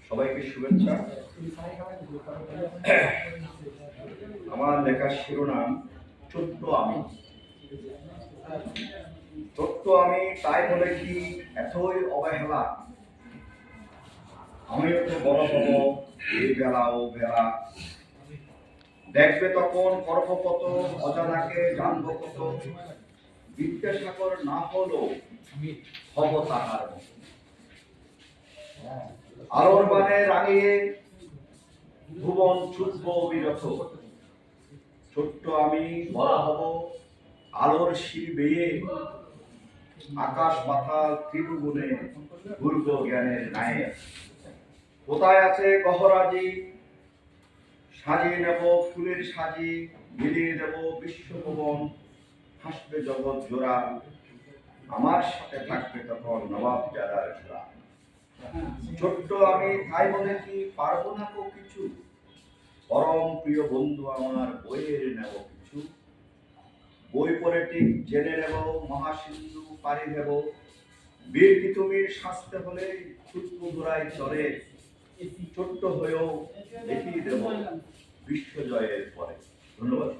সবাইকে শুভেচ্ছা। আমার লেখার শিরোনাম ছোট্ট আমি। ছোট্ট আমি তাই বলে কি এতই অবহেলা? আমিও তো বড় হব এই বেলা ও বেলা, দেখবে তখন করব কত, অজানাকে জানবো কত, বিদ্যাসাগর না হলো হব তাহার মতো। আলোর বানে রাঙিয়ে ভুবন ছুটব বিরত, ছোট্ট আমি বড় হব আলোর সিঁড়ি বেয়ে, আকাশ পাতাল ত্রিভুবনে ঘুরব জ্ঞানের ন্যায়। কোথায় আছে গহরাজি, সাজিয়ে নেব ফুলের সাজি, মিলিয়ে দেব বিশ্বভুবন, হাসবে জগৎ জোড়া, আমার সাথে থাকবে তখন নবাব জাদার ঘোড়া। ছোট্ট আমি তাই বলে কি পারবো না কো কিছু, পরম প্রিয় বন্ধু আমার বইয়ের নেব কিছু, বই পড়ে ঠিক জেনে নেব মহাসিন্ধু পাড়ি দেব, বীর তিতুমির শাস্তে হলে ছোট্ট ঘোড়ায় চড়ে, ছোট্ট হয়েও দেখিয়ে দেব বিশ্বজয়ের পরে। ধন্যবাদ।